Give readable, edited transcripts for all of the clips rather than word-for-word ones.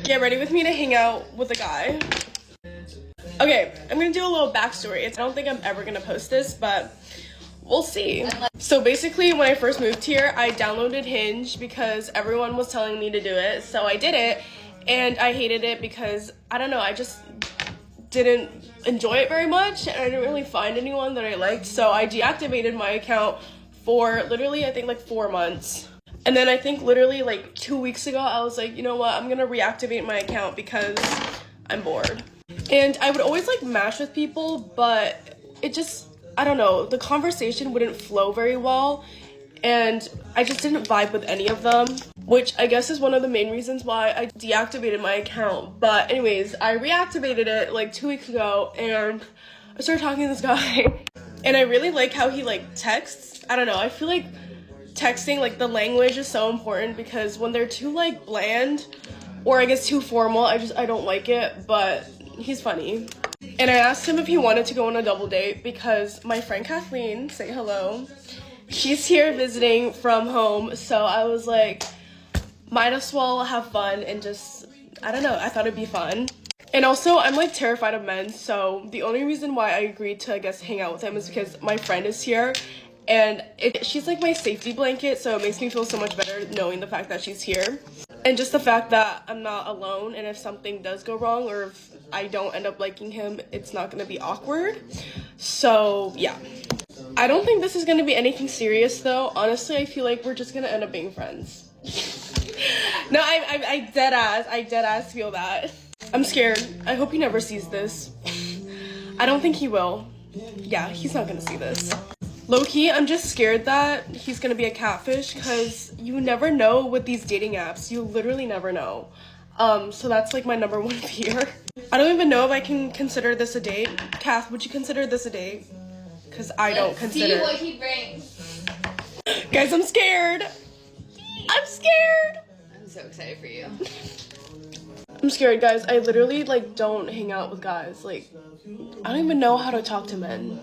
Get ready with me to hang out with a guy. Okay, I'm gonna do a little backstory. I don't think I'm ever gonna post this, but we'll see. So basically, when I first moved here, I downloaded Hinge because everyone was telling me to do it. So I did it, and I hated it because, I don't know, I just didn't enjoy it very much, and I didn't really find anyone that I liked. So I deactivated my account for literally, I think, like 4 months. And then I think literally like 2 weeks ago, I was like, you know what, I'm gonna reactivate my account because I'm bored. And I would always like match with people, but it just, I don't know, the conversation wouldn't flow very well, and I just didn't vibe with any of them, which I guess is one of the main reasons why I deactivated my account. But anyways, I reactivated it like 2 weeks ago, and I started talking to this guy, and I really like how he like texts. I don't know, I feel like texting, like the language is so important, because when they're too like bland, or I guess too formal, I don't like it. But he's funny. And I asked him if he wanted to go on a double date because my friend Kathleen, say hello, she's here visiting from home. So I was like, might as well have fun and just, I don't know, I thought it'd be fun. And also, I'm like terrified of men, so the only reason why I agreed to, I guess, hang out with him is because my friend is here, and she's like my safety blanket, so it makes me feel so much better knowing the fact that she's here. And just the fact that I'm not alone, and if something does go wrong, or if I don't end up liking him, it's not gonna be awkward. So yeah. I don't think this is gonna be anything serious though. Honestly, I feel like we're just gonna end up being friends. No, I dead ass feel that. I'm scared. I hope he never sees this. I don't think he will. Yeah, he's not gonna see this. Low-key, I'm just scared that he's gonna be a catfish, because you never know with these dating apps. You literally never know. So that's like my #1 fear. I don't even know if I can consider this a date. Kath, would you consider this a date? Because I don't consider. See what he brings. Guys, I'm scared. I'm scared. I'm so excited for you. I'm scared, guys. I literally like don't hang out with guys. Like, I don't even know how to talk to men.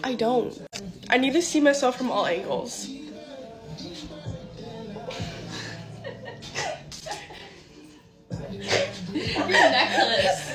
I don't. I need to see myself from all angles. Your necklace.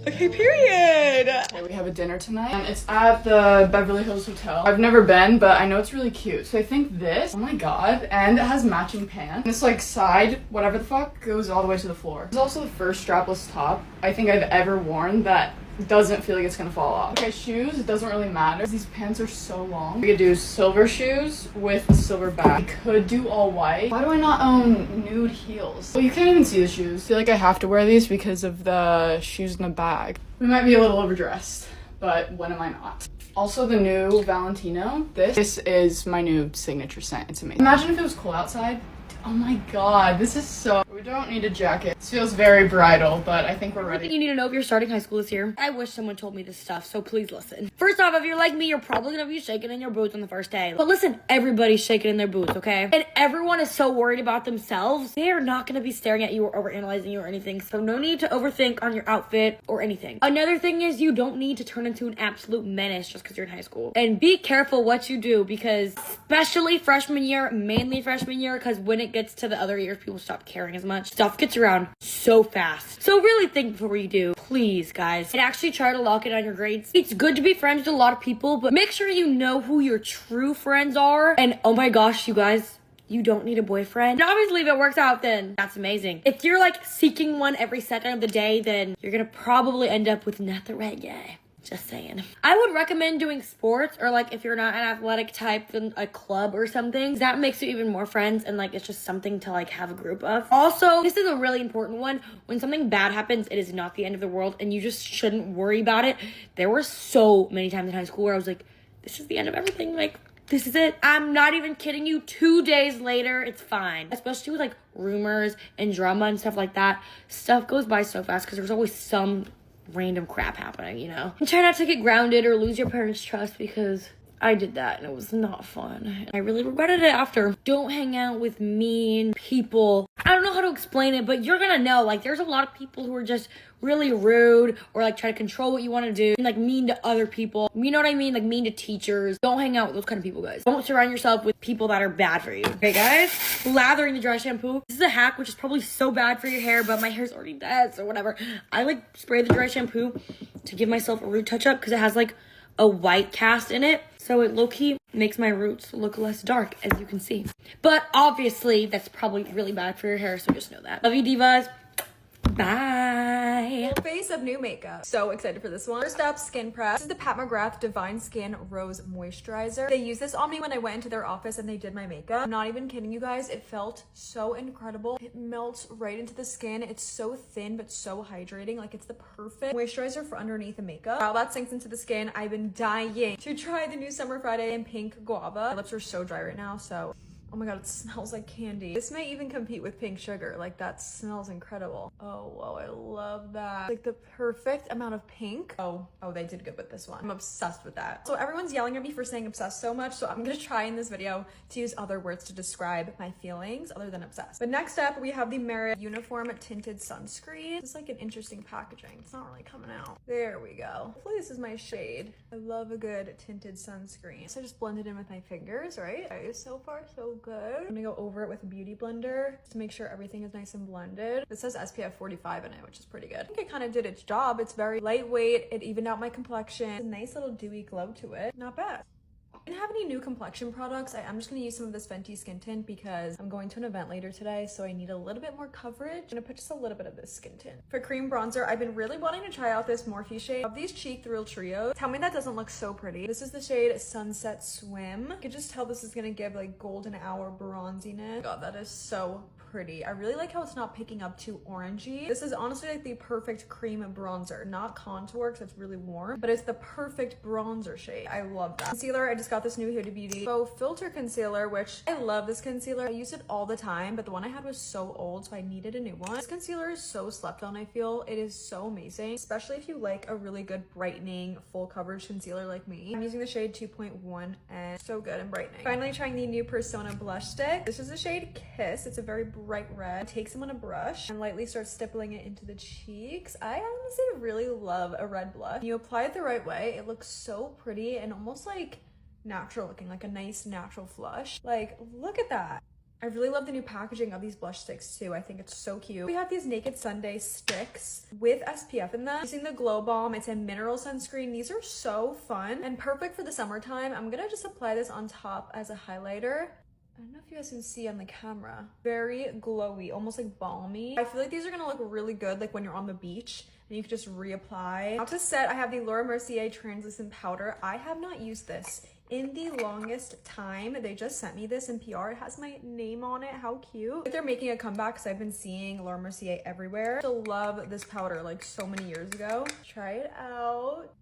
Okay, period. Okay, we have a dinner tonight, and it's at the Beverly Hills Hotel. I've never been, but I know it's really cute. So I think this, oh my god, and it has matching pants. This like side, whatever the fuck, goes all the way to the floor. It's also the first strapless top I think I've ever worn that doesn't feel like it's gonna fall off. Okay, shoes, it doesn't really matter. These pants are so long. We could do silver shoes with a silver bag. We could do all white. Why do I not own nude heels? Well, you can't even see the shoes. I feel like I have to wear these because of the shoes in the bag. We might be a little overdressed, but when am I not? Also, the new Valentino. This is my new signature scent. It's amazing. Imagine if it was cold outside. Oh my god, this is so... We don't need a jacket. This feels very bridal, but I think we're ready. You need to know if you're starting high school this year. I wish someone told me this stuff, so please listen. First off, if you're like me, you're probably gonna be shaking in your boots on the first day. But listen, everybody's shaking in their boots, okay? And everyone is so worried about themselves, they are not gonna be staring at you or overanalyzing you or anything, so no need to overthink on your outfit or anything. Another thing is you don't need to turn into an absolute menace just because you're in high school. And be careful what you do, because especially freshman year, mainly freshman year, because when it gets to the other years, people stop caring as much. Stuff gets around so fast. So really think before you do. Please, guys. And actually try to lock it on your grades. It's good to be friends with a lot of people, but make sure you know who your true friends are. And oh my gosh, you guys, you don't need a boyfriend. And obviously, if it works out, then that's amazing. If you're like seeking one every second of the day, then you're gonna probably end up with not the right guy. Just saying. I would recommend doing sports, or like if you're not an athletic type, then a club or something. That makes you even more friends, and like it's just something to like have a group of. Also, this is a really important one. When something bad happens, it is not the end of the world, and you just shouldn't worry about it. There were so many times in high school where I was like, this is the end of everything. Like, this is it. I'm not even kidding you. 2 days later, it's fine. Especially with like rumors and drama and stuff like that. Stuff goes by so fast because there's always some random crap happening, you know? And try not to get grounded or lose your parents' trust, because I did that and it was not fun. I really regretted it after. Don't hang out with mean people. I don't know how to explain it, but you're gonna know. Like, there's a lot of people who are just really rude or like try to control what you want to do and like mean to other people. You know what I mean? Like mean to teachers. Don't hang out with those kind of people, guys. Don't surround yourself with people that are bad for you. Okay, guys? Lathering the dry shampoo. This is a hack which is probably so bad for your hair, but my hair's already dead, so whatever. I like spray the dry shampoo to give myself a root touch up because it has like a white cast in it. So it low-key makes my roots look less dark, as you can see. But obviously, that's probably really bad for your hair, so just know that. Love you, divas. Bye. Full face of new makeup. So excited for this one. First up, skin prep. This is the Pat McGrath Divine Skin Rose Moisturizer. They used this on me when I went into their office and they did my makeup. I'm not even kidding you guys. It felt so incredible. It melts right into the skin. It's so thin but so hydrating. Like, it's the perfect moisturizer for underneath the makeup. While that sinks into the skin, I've been dying to try the new Summer Friday in Pink Guava. My lips are so dry right now, so oh my god, it smells like candy. This may even compete with Pink Sugar. Like, that smells incredible. Oh, whoa, I love that. Like, the perfect amount of pink. Oh, they did good with this one. I'm obsessed with that. So everyone's yelling at me for saying obsessed so much, so I'm gonna try in this video to use other words to describe my feelings other than obsessed. But next up, we have the Merit Uniform Tinted Sunscreen. It's like an interesting packaging. It's not really coming out. There we go. Hopefully this is my shade. I love a good tinted sunscreen. So I just blend it in with my fingers, right? Okay, so far so good. I'm gonna go over it with a beauty blender to make sure everything is nice and blended. This says SPF 45 in it, which is pretty good. I think it kind of did its job. It's very lightweight. It evened out my complexion. A nice little dewy glow to it. Not bad. I didn't have any new complexion products. I'm just gonna use some of this Fenty skin tint because I'm going to an event later today, so I need a little bit more coverage. I'm gonna put just a little bit of this skin tint. For cream bronzer, I've been really wanting to try out this Morphe shade of these Cheek Thrill Trios. Tell me that doesn't look so pretty. This is the shade Sunset Swim. You can just tell this is gonna give like golden hour bronziness. God, that is so pretty. I really like how it's not picking up too orangey. This is honestly like the perfect cream bronzer, not contour because it's really warm, but it's the perfect bronzer shade. I love that. Concealer, I just got this new Huda Beauty Faux Filter Concealer, which I love this concealer. I use it all the time, but the one I had was so old, so I needed a new one. This concealer is so slept on, I feel. It is so amazing, especially if you like a really good brightening, full coverage concealer like me. I'm using the shade 2.1 and so good and brightening. Finally trying the new Persona blush stick. This is the shade Kiss. It's a very bright red. Take some on a brush and lightly start stippling it into the cheeks. I honestly really love a red blush. When you apply it the right way, it looks so pretty and almost like natural looking, like a nice natural flush. Like, look at that. I really love the new packaging of these blush sticks too. I think it's so cute. We have these Naked Sunday sticks with SPF in them. Using the Glow Balm, it's a mineral sunscreen. These are so fun and perfect for the summertime. I'm gonna just apply this on top as a highlighter. I don't know if you guys can see on the camera. Very glowy, almost like balmy. I feel like these are gonna look really good like when you're on the beach and you can just reapply. Now to set, I have the Laura Mercier Translucent Powder. I have not used this in the longest time. They just sent me this in PR. It has my name on it. How cute. They're making a comeback because I've been seeing Laura Mercier everywhere. I still love this powder like so many years ago. Try it out.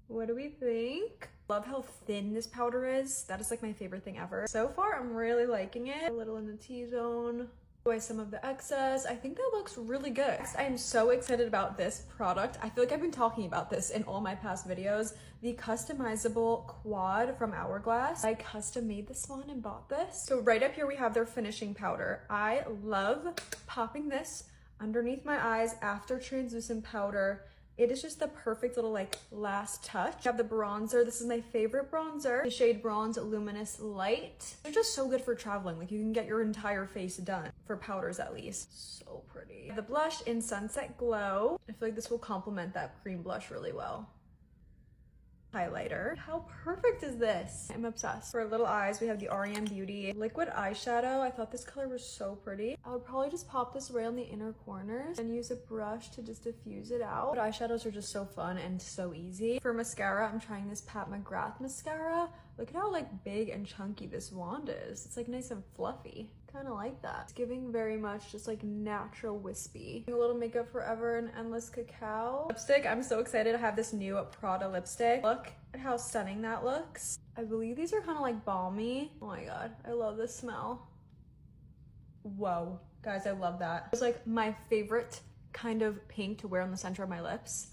What do we think? Love how thin this powder is. That is like my favorite thing ever. So far, I'm really liking it. A little in the T-zone. Away some of the excess. I think that looks really good. I am so excited about this product. I feel like I've been talking about this in all my past videos. The customizable quad from Hourglass. I custom made this one and bought this. So right up here we have their finishing powder. I love popping this underneath my eyes after translucent powder. It is just the perfect little like last touch. I have the bronzer. This is my favorite bronzer. The shade Bronze Luminous Light. They're just so good for traveling. Like, you can get your entire face done, for powders at least. So pretty. The blush in Sunset Glow. I feel like this will complement that cream blush really well. Highlighter. How perfect is this? I'm obsessed. For little eyes, we have the REM Beauty Liquid Eyeshadow. I thought this color was so pretty. I would probably just pop this right on the inner corners and use a brush to just diffuse it out. But eyeshadows are just so fun and so easy. For mascara, I'm trying this Pat McGrath mascara. Look at how like big and chunky this wand is. It's like nice and fluffy. Kind of like that. It's giving very much just like natural wispy. A little Makeup Forever and Endless Cacao. Lipstick, I'm so excited. I have this new Prada lipstick. Look at how stunning that looks. I believe these are kind of like balmy. Oh my god, I love this smell. Whoa, guys, I love that. It's like my favorite kind of pink to wear on the center of my lips.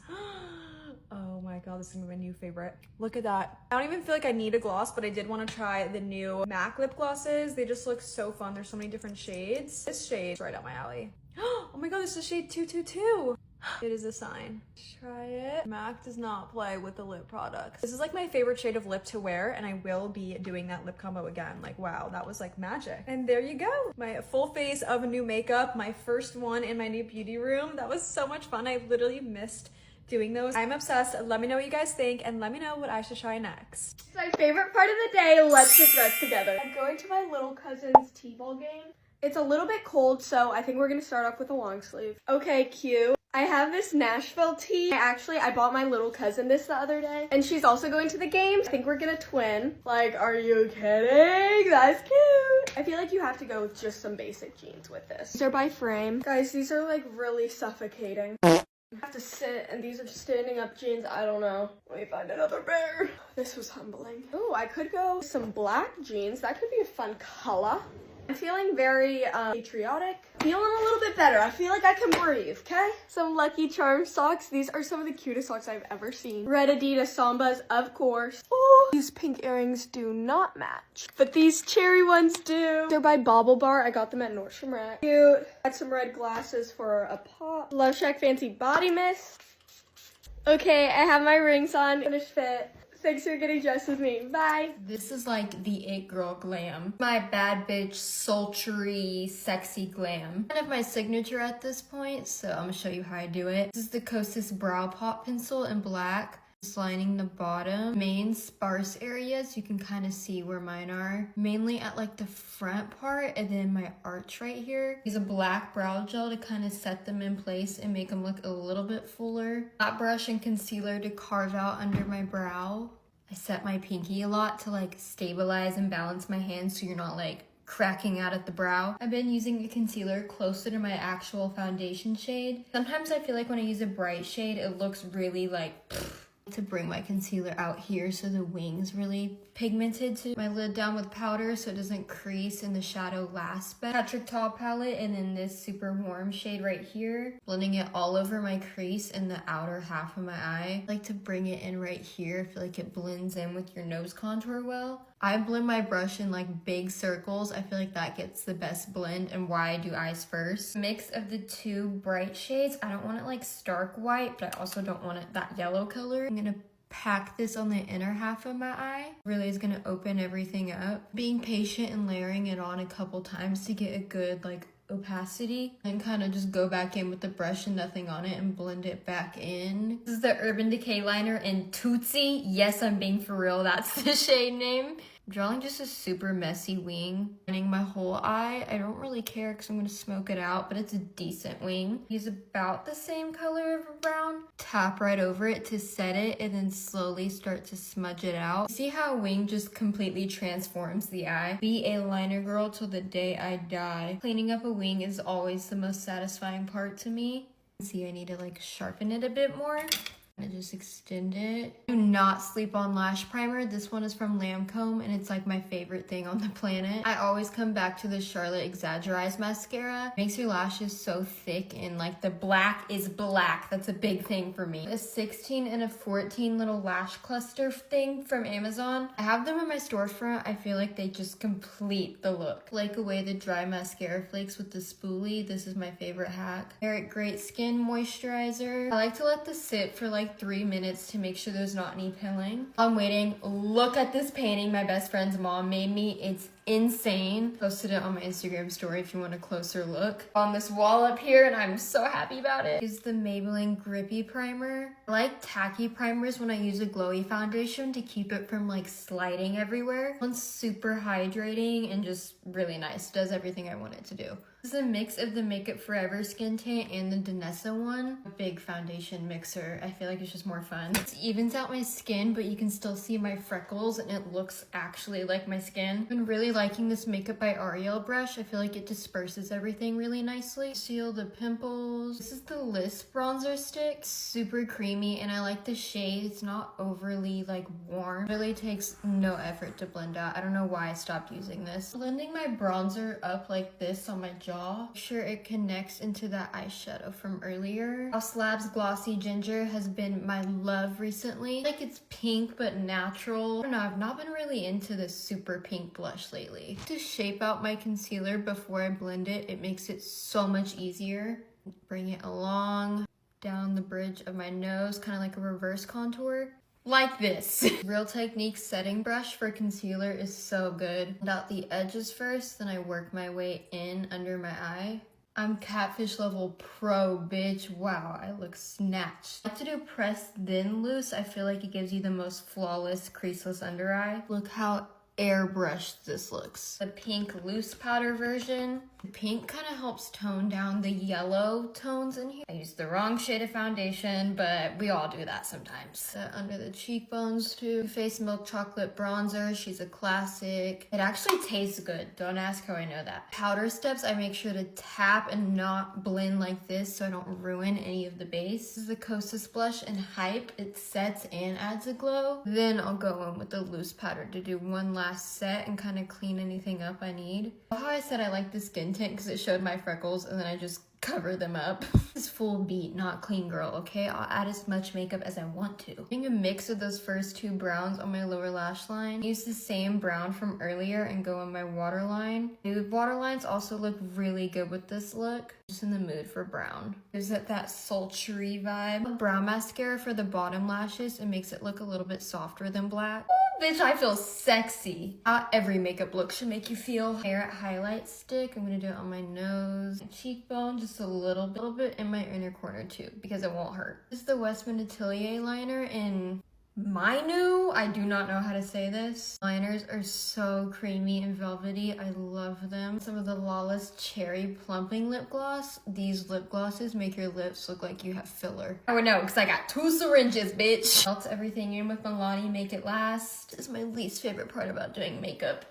Oh my god, this is gonna be my new favorite. Look at that. I don't even feel like I need a gloss, but I did want to try the new MAC lip glosses. They just look so fun. There's so many different shades. This shade's right up my alley. Oh my god, this is shade 222. It is a sign. Try it. MAC does not play with the lip products. This is like my favorite shade of lip to wear, and I will be doing that lip combo again. Like, wow, that was like magic. And there you go. My full face of new makeup, my first one in my new beauty room. That was so much fun. I literally missed doing those. I'm obsessed. Let me know what you guys think, and let me know what I should try next. My favorite part of the day, let's get dressed together. I'm going to my little cousin's t-ball game. It's a little bit cold, so I think we're gonna start off with a long sleeve. Okay, cute. I have this Nashville tee. I bought my little cousin this the other day, and she's also going to the game. I think we're gonna twin. Like, are you kidding? That's cute. I feel like you have to go with just some basic jeans with this. These are by Frame. Guys, these are like really suffocating. I have to sit, and these are standing up jeans. I don't know. Let me find another pair. This was humbling. Oh, I could go with some black jeans. That could be a fun color. I'm feeling very patriotic. Feeling a little bit better. I feel like I can breathe, okay? Some Lucky Charm socks. These are some of the cutest socks I've ever seen. Red Adidas Sambas, of course. Oh, these pink earrings do not match, but these cherry ones do. They're by Bobble Bar. I got them at Nordstrom Rack. Cute. Got some red glasses for a pop. Love Shack Fancy Body Mist. Okay, I have my rings on. Finished fit. Thanks for getting dressed with me. Bye. This is like the it girl glam. My bad bitch, sultry, sexy glam. Kind of my signature at this point, so I'm gonna show you how I do it. This is the Kosas Brow Pop Pencil in black. Just lining the bottom. Main sparse areas, you can kind of see where mine are. Mainly at like the front part and then my arch right here. Use a black brow gel to kind of set them in place and make them look a little bit fuller. Flat brush and concealer to carve out under my brow. I set my pinky a lot to like stabilize and balance my hands so you're not like cracking out at the brow. I've been using a concealer closer to my actual foundation shade. Sometimes I feel like when I use a bright shade, it looks really like to bring my concealer out here so the wing's really pigmented to my lid down with powder so it doesn't crease and the shadow lasts better. Patrick Ta palette and then this super warm shade right here. Blending it all over my crease and the outer half of my eye. I like to bring it in right here. I feel like it blends in with your nose contour well. I blend my brush in like big circles. I feel like that gets the best blend and why I do eyes first. Mix of the two bright shades. I don't want it like stark white, but I also don't want it that yellow color. I'm gonna pack this on the inner half of my eye. Really is gonna open everything up. Being patient and layering it on a couple times to get a good like opacity and kind of just go back in with the brush and nothing on it and blend it back in. This is the Urban Decay liner in Tootsie. Yes, I'm being for real. That's the shade name. I'm drawing just a super messy wing. Lining my whole eye. I don't really care because I'm going to smoke it out, but it's a decent wing. Use about the same color of a brown. Tap right over it to set it and then slowly start to smudge it out. See how a wing just completely transforms the eye? Be a liner girl till the day I die. Cleaning up a wing is always the most satisfying part to me. See, I need to like sharpen it a bit more. And just extend it. Do not sleep on lash primer. This one is from Lancome and it's like my favorite thing on the planet. I always come back to the Charlotte Exaggerize mascara. Makes your lashes so thick and like the black is black. That's a big thing for me. A 16 and a 14 little lash cluster thing from Amazon. I have them in my storefront. I feel like they just complete the look. Flake away the dry mascara flakes with the spoolie. This is my favorite hack. Eric Great Skin Moisturizer. I like to let this sit for like 3 minutes to make sure there's not any pilling. I'm waiting. Look at this painting my best friend's mom made me. It's insane. Posted it on my Instagram story if you want a closer look. On this wall up here and I'm so happy about it. Is the Maybelline Grippy Primer. I like tacky primers when I use a glowy foundation to keep it from like sliding everywhere. This one's super hydrating and just really nice. Does everything I want it to do. This is a mix of the Makeup Forever skin tint and the Danessa one. A big foundation mixer. I feel like it's just more fun. It evens out my skin, but you can still see my freckles and it looks actually like my skin. I've been really liking this Makeup by Ariel brush. I feel like it disperses everything really nicely. Seal the pimples. This is the List bronzer stick. Super creamy and I like the shade. It's not overly like warm. It really takes no effort to blend out. I don't know why I stopped using this. Blending my bronzer up like this on my jaw. Make sure it connects into that eyeshadow from earlier. House Labs Glossy Ginger has been my love recently. Like it's pink but natural. I don't know, I've not been really into this super pink blush lately. To shape out my concealer before I blend it, it makes it so much easier. Bring it along down the bridge of my nose, kind of like a reverse contour. Like this. Real Technique setting brush for concealer is so good. Blend out the edges first, then I work my way in under my eye. I'm catfish level pro, bitch. Wow, I look snatched. I like to do press then loose. I feel like it gives you the most flawless creaseless under eye. Look how airbrushed this looks. The pink loose powder version. The pink kind of helps tone down the yellow tones in here. I used the wrong shade of foundation, but we all do that sometimes. Under the cheekbones too. Face Milk Chocolate Bronzer. She's a classic. It actually tastes good. Don't ask how I know that. Powder steps, I make sure to tap and not blend like this so I don't ruin any of the base. This is the Kosas blush in Hype. It sets and adds a glow. Then I'll go in with the loose powder to do one last set and kind of clean anything up I need. How I said I like the skin tint because it showed my freckles and then I just cover them up. This is full beat, not clean girl, okay? I'll add as much makeup as I want to. Doing a mix of those first two browns on my lower lash line. Use the same brown from earlier and go on my waterline. Nude waterlines also look really good with this look. Just in the mood for brown. Gives it that sultry vibe. Brown mascara for the bottom lashes. It makes it look a little bit softer than black. Bitch, I feel sexy. Not every makeup look should make you feel. Hair highlight stick. I'm gonna do it on my nose, cheekbone, just a little bit in my inner corner too, because it won't hurt. This is the Westman Atelier liner in Minu. I do not know how to say this. Liners are so creamy and velvety. I love them. Some of the Lawless Cherry Plumping Lip Gloss. These lip glosses make your lips look like you have filler. I would know because I got 2 syringes, bitch. Melt everything in with Milani Make It Last. This is my least favorite part about doing makeup.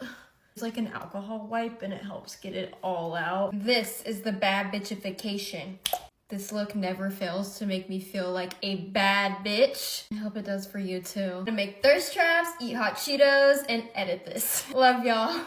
It's like an alcohol wipe and it helps get it all out. This is the Bad Bitchification. This look never fails to make me feel like a bad bitch. I hope it does for you too. I'm gonna make thirst traps, eat hot Cheetos, and edit this. Love y'all.